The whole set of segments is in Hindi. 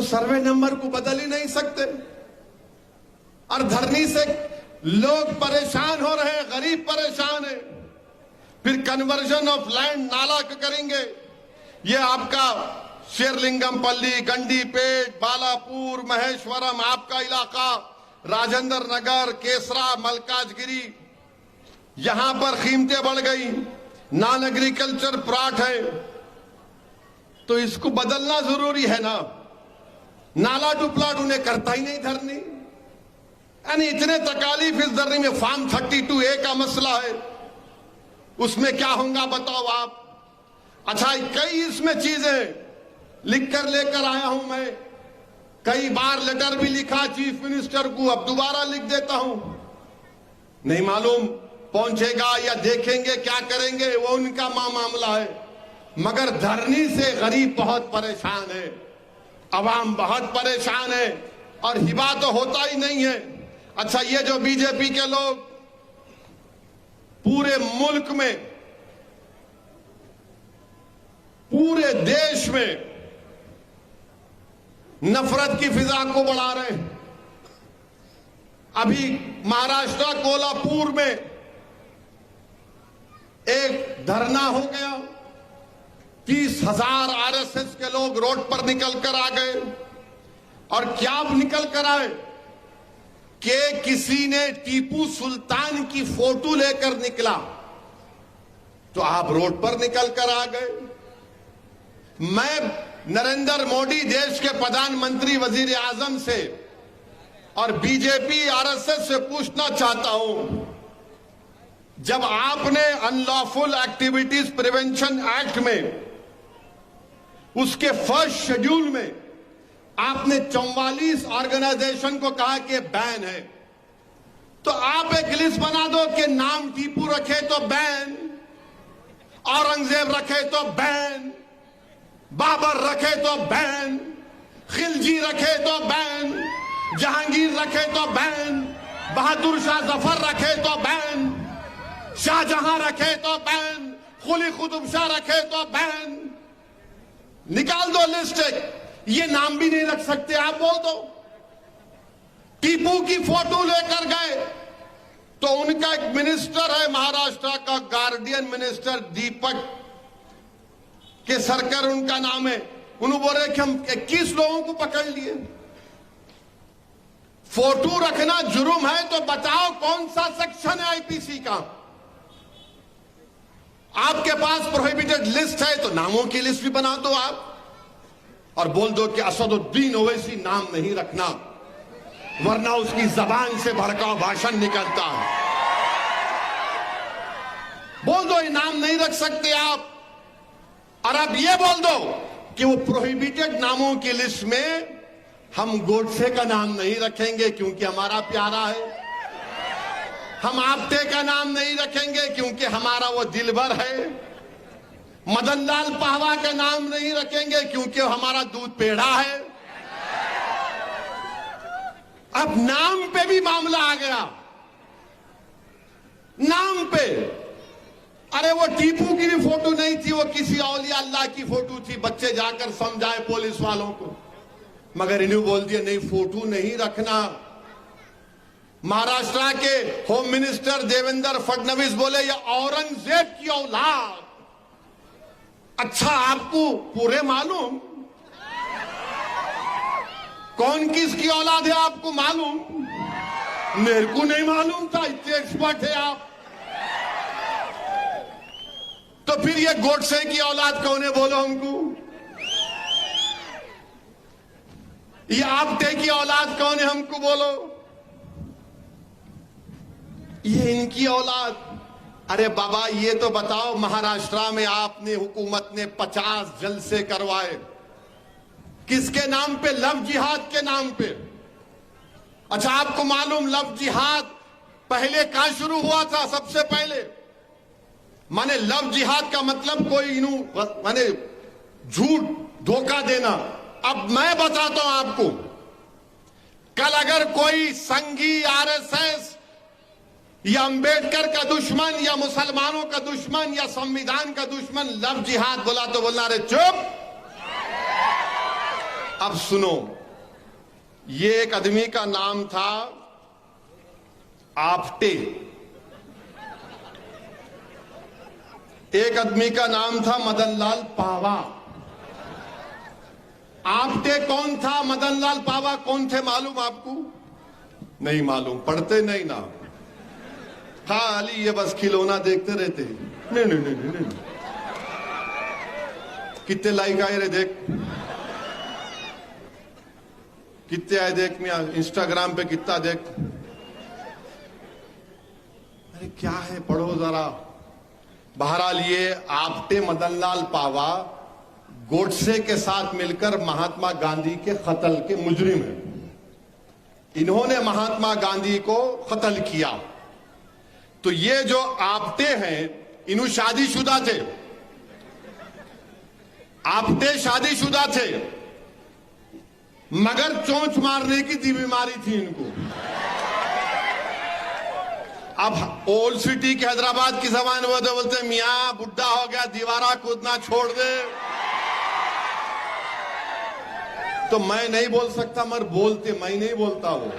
तो सर्वे नंबर को बदल ही नहीं सकते। और धरनी से लोग परेशान हो रहे हैं, गरीब परेशान है। फिर कन्वर्जन ऑफ लैंड नाला करेंगे। ये आपका शेरलिंगमपल्ली, गंडीपेट, बालापुर, महेश्वरम, आपका इलाका, राजेंद्र नगर, केसरा, मलकाजगिरी, यहां पर कीमतें बढ़ गई, नॉन एग्रीकल्चर प्लॉट है, तो इसको बदलना जरूरी है ना। नाला टू प्लॉट उन्हें करता ही नहीं धरनी, यानी इतने तकालीफ इस धरनी में। फार्म 32A का मसला है, उसमें क्या होगा बताओ आप। अच्छा, कई इसमें चीजें लिख कर लेकर आया हूं मैं, कई बार लेटर भी लिखा चीफ मिनिस्टर को, अब दोबारा लिख देता हूं। नहीं मालूम पहुंचेगा या देखेंगे क्या करेंगे, वो उनका मामला है। मगर धरनी से गरीब बहुत परेशान है, अवाम बहुत परेशान है, और हिबा तो होता ही नहीं है। अच्छा, ये जो बीजेपी के लोग पूरे मुल्क में, पूरे देश में नफरत की फिजा को बढ़ा रहे हैं। अभी महाराष्ट्र कोल्हापुर में एक धरना हो गया, 30,000 आरएसएस के लोग रोड पर निकल कर आ गए। और क्या निकल कर आए कि किसी ने टीपू सुल्तान की फोटो लेकर निकला, तो आप रोड पर निकल कर आ गए। मैं नरेंद्र मोदी देश के प्रधानमंत्री, वजीर आजम से और बीजेपी आरएसएस से पूछना चाहता हूं, जब आपने अनलॉफुल एक्टिविटीज प्रिवेंशन एक्ट में उसके फर्स्ट शेड्यूल में आपने 44 ऑर्गेनाइजेशन को कहा कि बैन है, तो आप एक लिस्ट बना दो कि नाम टीपू रखे तो बैन, औरंगजेब रखे तो बैन, बाबर रखे तो बैन, खिलजी रखे तो बैन, जहांगीर रखे तो बैन, बहादुर शाह जफर रखे तो बैन, शाहजहां रखे तो बैन, कुली कुतुब शाह रखे तो बैन। निकाल दो लिस्ट एक। ये नाम भी नहीं रख सकते आप, बोल दो। टीपू की फोटो लेकर गए तो उनका एक मिनिस्टर है महाराष्ट्र का, गार्डियन मिनिस्टर दीपक केसरकर उनका नाम है, उन्होंने बोले कि हम 21 लोगों को पकड़ लिए। फोटो रखना जुर्म है तो बताओ कौन सा सेक्शन है आईपीसी का। आपके पास प्रोहिबिटेड लिस्ट है तो नामों की लिस्ट भी बना दो आप, और बोल दो कि असदुद्दीन ओवैसी नाम नहीं रखना, वरना उसकी जबान से भड़काऊ भाषण निकलता है। बोल दो ये नाम नहीं रख सकते आप। और अब ये बोल दो कि वो प्रोहिबिटेड नामों की लिस्ट में हम गोडसे का नाम नहीं रखेंगे क्योंकि हमारा प्यारा है, हम आप्टे का नाम नहीं रखेंगे क्योंकि हमारा वो दिलबर है, मदनलाल पाहवा का नाम नहीं रखेंगे क्योंकि हमारा दूध पेड़ा है। अब नाम पे भी मामला आ गया, नाम पे। अरे वो टीपू की भी फोटो नहीं थी, वो किसी औलिया अल्लाह की फोटो थी। बच्चे जाकर समझाए पुलिस वालों को, मगर इन्हें बोल दिया नहीं फोटो नहीं रखना। महाराष्ट्र के होम मिनिस्टर देवेंद्र फडणवीस बोले ये औरंगजेब की औलाद। अच्छा, आपको पूरे मालूम कौन किसकी औलाद है? आपको मालूम? मेरे को नहीं मालूम था, इतने एक्सपर्ट है आप। तो फिर ये गोडसे की औलाद कौन है बोलो हमको? ये आप्टे की औलाद कौन है हमको बोलो? ये इनकी औलाद। अरे बाबा ये तो बताओ, महाराष्ट्र में आपने हुकूमत ने 50 जलसे करवाए, किसके नाम पे? लव जिहाद के नाम पे। अच्छा, आपको मालूम लव जिहाद पहले कहां शुरू हुआ था? सबसे पहले माने लव जिहाद का मतलब कोई माने झूठ धोखा देना। अब मैं बताता हूं आपको, कल अगर कोई संघी, आरएसएस या अंबेडकर का दुश्मन या मुसलमानों का दुश्मन या संविधान का दुश्मन लव जिहाद बोला तो बोलना अरे चुप, अब सुनो, ये एक आदमी का नाम था आपटे, एक आदमी का नाम था मदनलाल पावा। आपटे कौन था, मदनलाल पावा कौन थे मालूम आपको? नहीं मालूम, पढ़ते नहीं ना, खाली ये बस खिलौना देखते रहते। नहीं नहीं नहीं नहीं, नहीं। कितने लाइक आए रे देख, कितने आए देख, मैं इंस्टाग्राम पे कितना देख। अरे क्या है, पढ़ो जरा। बहरहाल ये आपटे मदनलाल पावा गोडसे के साथ मिलकर महात्मा गांधी के कत्ल के मुजरिम हैं। इन्होंने महात्मा गांधी को कत्ल किया। तो ये जो आपटे हैं, इन्हों शादीशुदा थे, आपटे शादीशुदा थे, मगर चोंच मारने की दी बीमारी थी इनको। अब ओल्ड सिटी के हैदराबाद की जबान में तो बोलते मियां बुढ़ा हो गया, दीवारा कूदना छोड़ दे। तो मैं नहीं बोल सकता, मगर बोलते, मैं नहीं बोलता वो,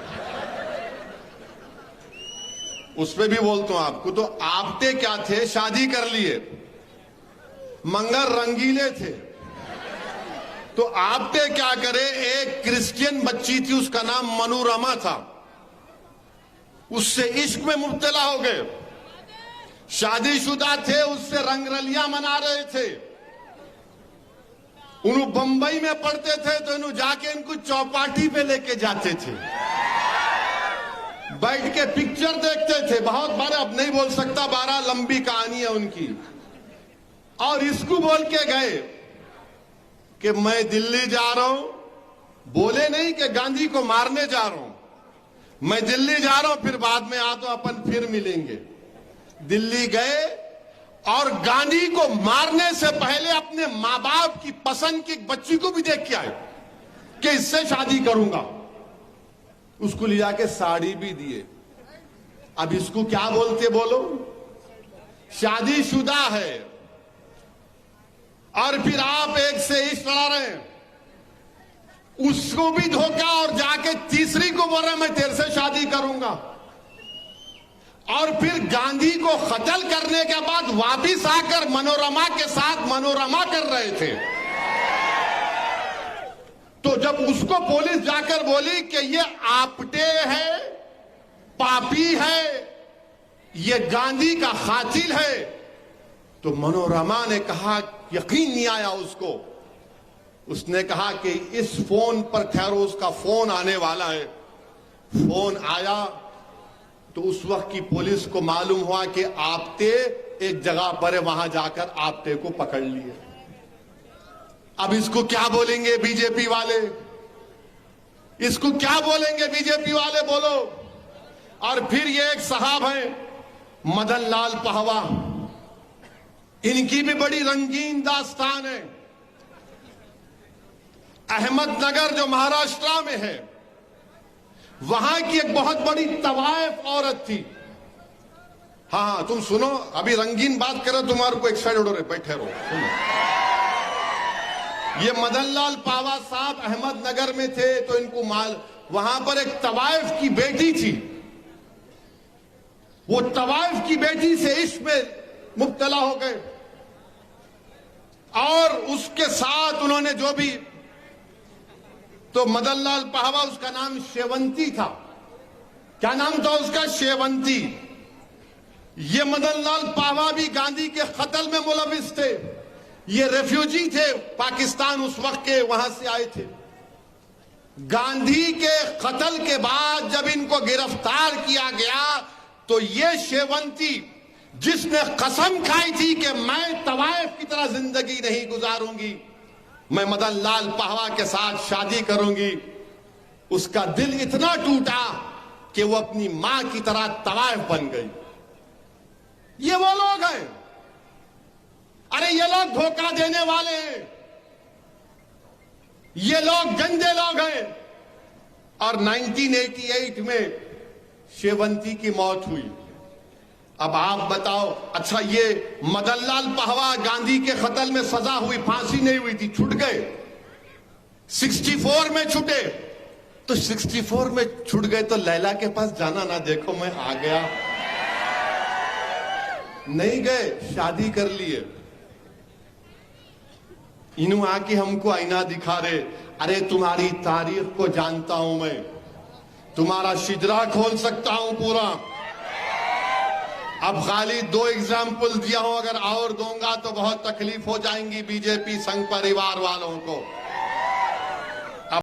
उसमें भी बोलता हूं आपको। तो आपटे क्या थे, शादी कर लिए, मंगर रंगीले थे। तो आपटे क्या करे, एक क्रिश्चियन बच्ची थी, उसका नाम मनोरमा था, उससे इश्क में मुब्तला हो गए। शादीशुदा थे, उससे रंगरलियां मना रहे थे। उन्होंने बंबई में पढ़ते थे, तो इन्होंने जाके इनको चौपाटी पे लेके जाते थे, बैठ के पिक्चर देखते थे बहुत बार। अब नहीं बोल सकता, 12 लंबी कहानी है उनकी। और इसको बोल के गए कि मैं दिल्ली जा रहा हूं, बोले नहीं कि गांधी को मारने जा रहा हूं, मैं दिल्ली जा रहा हूं, फिर बाद में आ तो अपन फिर मिलेंगे। दिल्ली गए और गांधी को मारने से पहले अपने मां बाप की पसंद की बच्ची को भी देख के आए कि इससे शादी करूंगा। उसको ले जाके साड़ी भी दिए। अब इसको क्या बोलते बोलो, शादीशुदा है और फिर आप एक से इश्क लड़ा रहे हैं, उसको भी धोखा, और जाके तीसरी को बोल रहे मैं तेरे से शादी करूंगा। और फिर गांधी को कत्ल करने के बाद वापिस आकर मनोरमा के साथ मनोरमा कर रहे थे। तो जब उसको पुलिस जाकर बोली कि ये आपटे है, पापी है, ये गांधी का कातिल है, तो मनोरमा ने कहा, यकीन नहीं आया उसको। उसने कहा कि इस फोन पर, खैर उसका फोन आने वाला है, फोन आया तो उस वक्त की पुलिस को मालूम हुआ कि आपटे एक जगह पर है, वहां जाकर आपटे को पकड़ लिए। अब इसको क्या बोलेंगे बीजेपी वाले, इसको क्या बोलेंगे बीजेपी वाले, बोलो। और फिर ये एक साहब हैं मदनलाल पावा, इनकी भी बड़ी रंगीन दास्तान है। अहमदनगर जो महाराष्ट्र में है, वहां की एक बहुत बड़ी तवायफ औरत थी। हाँ तुम सुनो, अभी रंगीन बात करो, तुम्हारे को एक्साइटेड हो रहे, बैठे रहो, सुनो। ये मदनलाल पावा साहब अहमदनगर में थे, तो इनको वहां पर एक तवायफ की बेटी थी। वो तवायफ की बेटी से इश्क में मुब्तला हो गए और उसके साथ उन्होंने जो भी, तो मदनलाल पावा, उसका नाम शेवंती था। क्या नाम था उसका? शेवंती। ये मदनलाल पावा भी गांधी के कत्ल में मुलविस थे। ये रेफ्यूजी थे, पाकिस्तान उस वक्त के, वहां से आए थे। गांधी के कत्ल के बाद जब इनको गिरफ्तार किया गया, तो ये शेवंती, जिसने कसम खाई थी कि मैं तवायफ की तरह जिंदगी नहीं गुजारूंगी, मैं मदनलाल पावा के साथ शादी करूंगी, उसका दिल इतना टूटा कि वो अपनी मां की तरह तवायफ बन गई। ये वो लोग हैं, अरे ये लोग धोखा देने वाले हैं, ये लोग गंदे लोग हैं। और 1988 में शेवंती की मौत हुई। अब आप बताओ, अच्छा ये मदनलाल पावा गांधी के कत्ल में सजा हुई, फांसी नहीं हुई थी, छूट गए, 64 में छूटे, तो 64 में छूट गए तो लैला के पास जाना ना, देखो मैं आ गया। नहीं गए, शादी कर लिए। इन्हों आके हमको आईना दिखा रहे, अरे तुम्हारी तारीख को जानता हूं मैं, तुम्हारा शिजरा खोल सकता हूं पूरा। अब खाली 2 एग्जाम्पल दिया हूं, अगर और दूंगा तो बहुत तकलीफ हो जाएंगी बीजेपी संघ परिवार वालों को।